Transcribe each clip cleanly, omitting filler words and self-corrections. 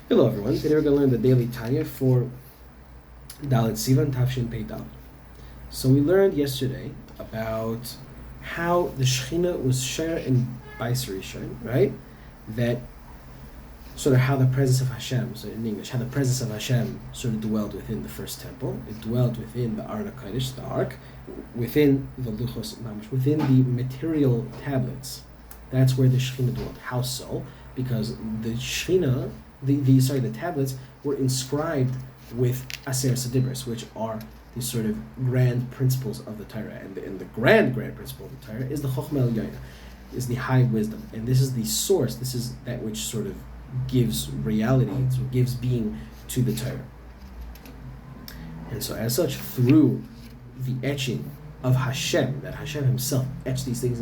Hello everyone, today we're going to learn the daily Tanya for Dalit Sivan Tafshin Pei Dalit. So we learned yesterday about how the Shechina was shared in Bais Rishon, right? That sort of how the presence of Hashem, so in English, how the presence of Hashem sort of dwelled within the first temple. It dwelled within the Aron HaKodesh, the Ark, within the Luchos Mamash, within the material tablets. That's where the Shechina dwelled. How so? Because the Shechina, the tablets were inscribed with Aser Sedibros, which are the sort of grand principles of the Torah. And the grand principle of the Torah is the Chochmah Elyoina, is the high wisdom. And this is the source, this is that which sort of gives reality, so gives being to the Torah. And so as such, through the etching of Hashem, that Hashem himself etched these things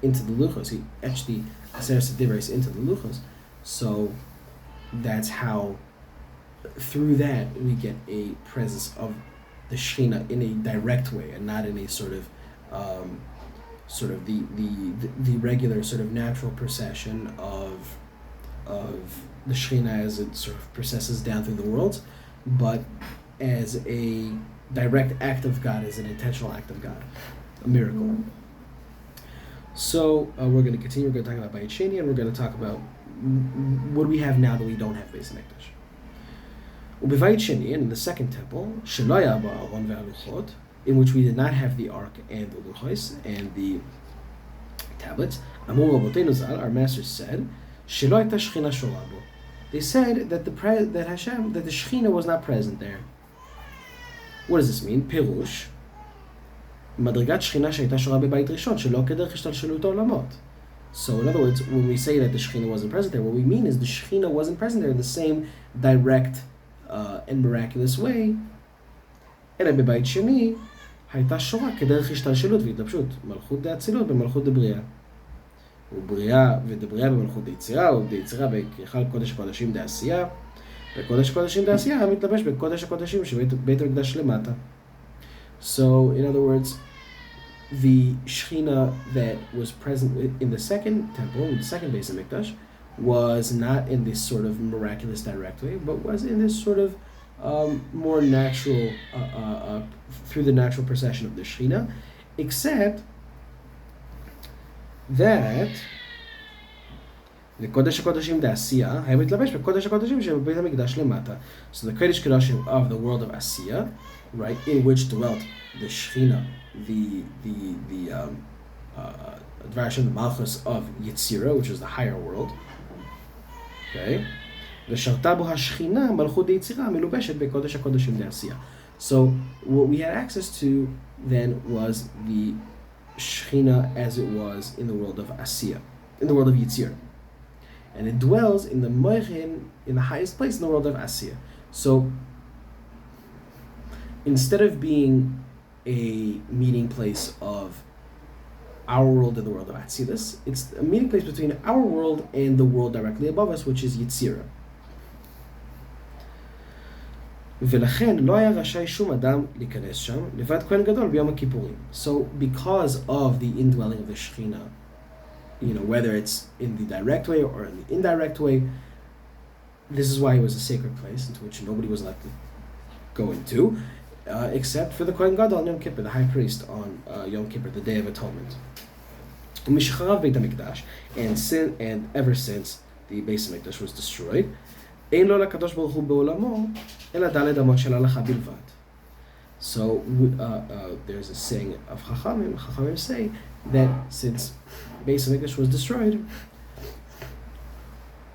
into the Luchos, he etched the Aser Sedibros into the Luchos, so that's how, through that, we get a presence of the Shechina in a direct way, and not in a sort of the regular sort of natural procession of the Shechina as it sort of processes down through the world, but as a direct act of God, as an intentional act of God, a miracle. So we're going to continue. We're going to talk about Bayit Sheni, and we're going to talk about what do we have now that we don't have Beis Hamikdash. Ubebayit Sheni, and in the second temple, Shelo haya bo Aron ve'aluchot, in which we did not have the ark and the luchos and the tablets. Amru Rabbeinu Zal, our masters said, Shelo hayta Shechina shora bo. They said that the Shechina was not present there. What does this mean? Perush. מדרגת שכינה שהייתה שורה בבית ראשון, שלא כדרך השתלשלות העולמות. So in other words, when we say that the Shechina wasn't present there, what we mean is the Shechina wasn't present there in the same direct and miraculous way. אלא בבית שני, הייתה שורה כדרך השתלשלות והתלבשות, מלכות דאצילות במלכות דבריאה. ובריאה ודבריאה במלכות דיצירה, ודיצירה בהיכל קודש הקודשים דעשייה, וקודש הקודשים דעשייה מתלבש בקודש הקודשים שבית המקדש למטה. So, in other words, the Shechina that was present in the second temple, in the second Beis Hamikdash, was not in this sort of miraculous direct way, but was in this sort of more natural, through the natural procession of the Shechina, except that the Kodesh HaKodeshim d'Asiya היה מתלבש בקודש הקודשים שבבית המקדש למטה. So the Kodesh HaKodeshim of the world of Asiya, right, in which dwelt the Shechina, the Dvar the Malchus of Yetzirah, which is the higher world. Okay, ושרתה בו השכינה מלכות דיצירה מלובשת בקודש הקודשים d'Asiya. So what we had access to then was the Shechina as it was in the world of Asiya, in the world of Yetzirah. And it dwells in the Moichin, in the highest place in the world of Asiya. So, instead of being a meeting place of our world and the world of Atzilus, it's a meeting place between our world and the world directly above us, which is Yetzirah. ולכן לא היה רשאי שום אדם להיכנס שם לבד כהן גדול ביום הכיפורים. So, because of the indwelling of the Shechina, whether it's in the direct way or in the indirect way, this is why it was a sacred place into which nobody was allowed to go into, except for the Kohen Gadol on Yom Kippur, the high priest on Yom Kippur, the Day of Atonement. ומשחרב בית המקדש, and ever since the Beis Hamikdash was destroyed, אין לו לקדוש ברוך הוא בעולמו, אלא ד' אמות של הלכה בלבד. So there's a saying of Chachamim. Chachamim say that since Beis Hamikdash was destroyed,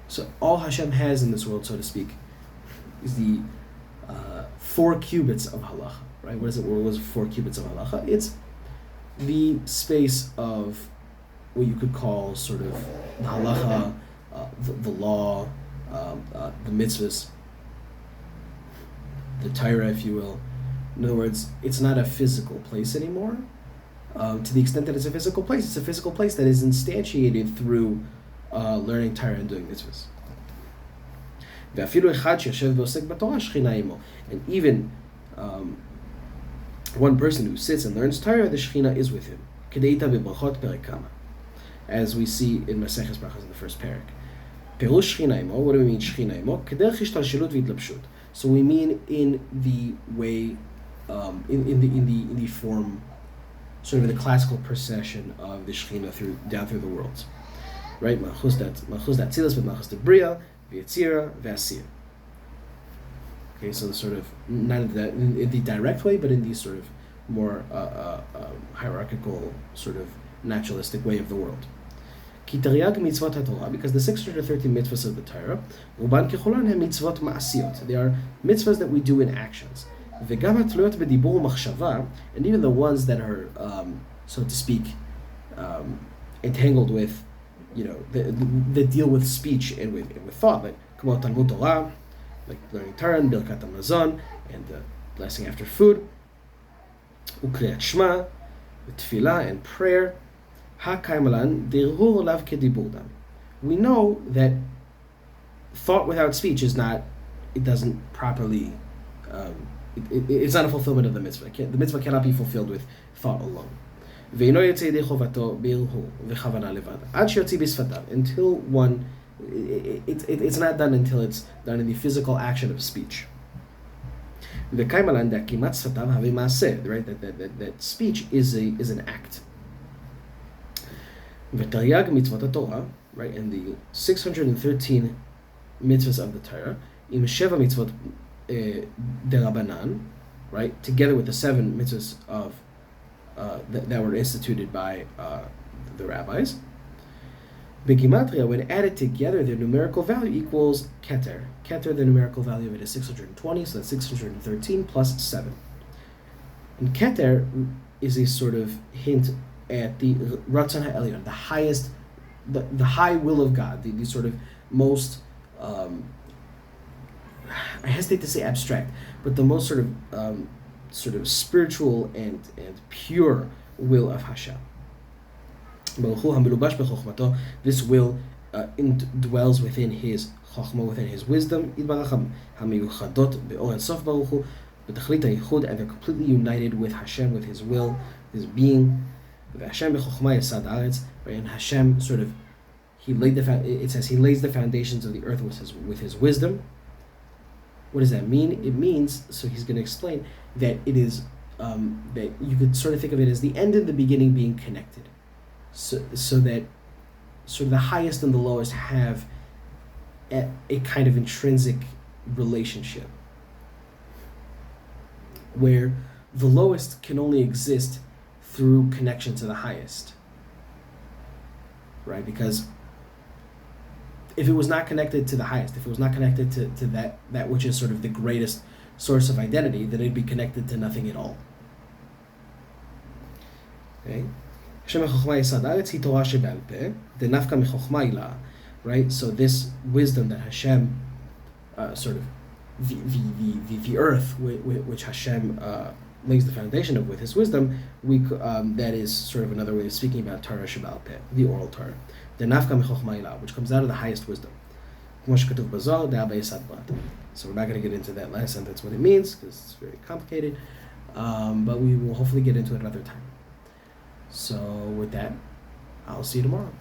so all Hashem has in this world, so to speak, is the 4 cubits of halacha. Right? What was 4 cubits of halacha? It's the space of what you could call sort of the halacha, the law, the mitzvahs, the Torah, if you will. In other words, it's not a physical place anymore. To the extent that it's a physical place, it's a physical place that is instantiated through learning Torah and doing mitzvahs. And even one person who sits and learns Torah, the Shechina is with him. As we see in Maseches Brachos in the first parak. פירוש שכינה עמו, what do we mean שכינה עמו? כדרך השתלשלות והתלבשות. So we mean in the way, in the form, sort of in the classical procession of the Shekhinah down through the worlds. Right? Malchus that Tzilus, but Malchus the Bria, V'Yetzira, V'Asir. Okay, so the sort of, not in the direct way, but in the sort of more hierarchical, sort of naturalistic way of the world. Ki Taryag mitzvot HaTorah, because the 613 mitzvahs of the Torah, Uban kecholan hem mitzvot ma'asiyot. They are mitzvahs that we do in actions. V'gam hatluot b'dibur u'machshava, and even the ones that are, so to speak, entangled with, that deal with speech and with thought, like K'mo Talmud Torah, like learning Torah, and Birkat HaMazon, and the blessing after food, U'kriyat Shema, Tefillah, and prayer. HaKaimalan dirhur lav kediburdam. We know that thought without speech is not, it doesn't properly, it's not a fulfillment of the mitzvah. The mitzvah cannot be fulfilled with thought alone. Until one, it's not done until it's done in the physical action of speech. Right? That speech is an act. Right? And the 613 mitzvahs of the Torah, im sheva mitzvot derabanan, right? Together with the 7 mitzvahs of that were instituted by the rabbis. Begimatria, when added together, their numerical value equals keter. Keter, the numerical value of it is 620, so that's 613 plus 7. And keter is a sort of hint at the Ratzon HaElyon, the highest, the high will of God, the sort of most, I hesitate to say abstract, but the most sort of spiritual and pure will of Hashem. This will dwells within his chokhmah, within his wisdom, and they're completely united with Hashem, with his will, his being. And Hashem sort of, it says he lays the foundations of the earth with his wisdom. What does that mean? It means, so he's going to explain, that it is, that you could sort of think of it as the end and the beginning being connected. So that sort of the highest and the lowest have a kind of intrinsic relationship, where the lowest can only exist through connection to the highest, right? Because if it was not connected to the highest, if it was not connected to that which is sort of the greatest source of identity, then it'd be connected to nothing at all. Okay? Right? So this wisdom that Hashem, sort of the earth which Hashem lays the foundation of with his wisdom, that is sort of another way of speaking about Torah Sheba'al Peh, the oral Torah. The nafka michochma ila, which comes out of the highest wisdom. So we're not going to get into that last sentence, what it means, because it's very complicated, but we will hopefully get into it another time. So with that, I'll see you tomorrow.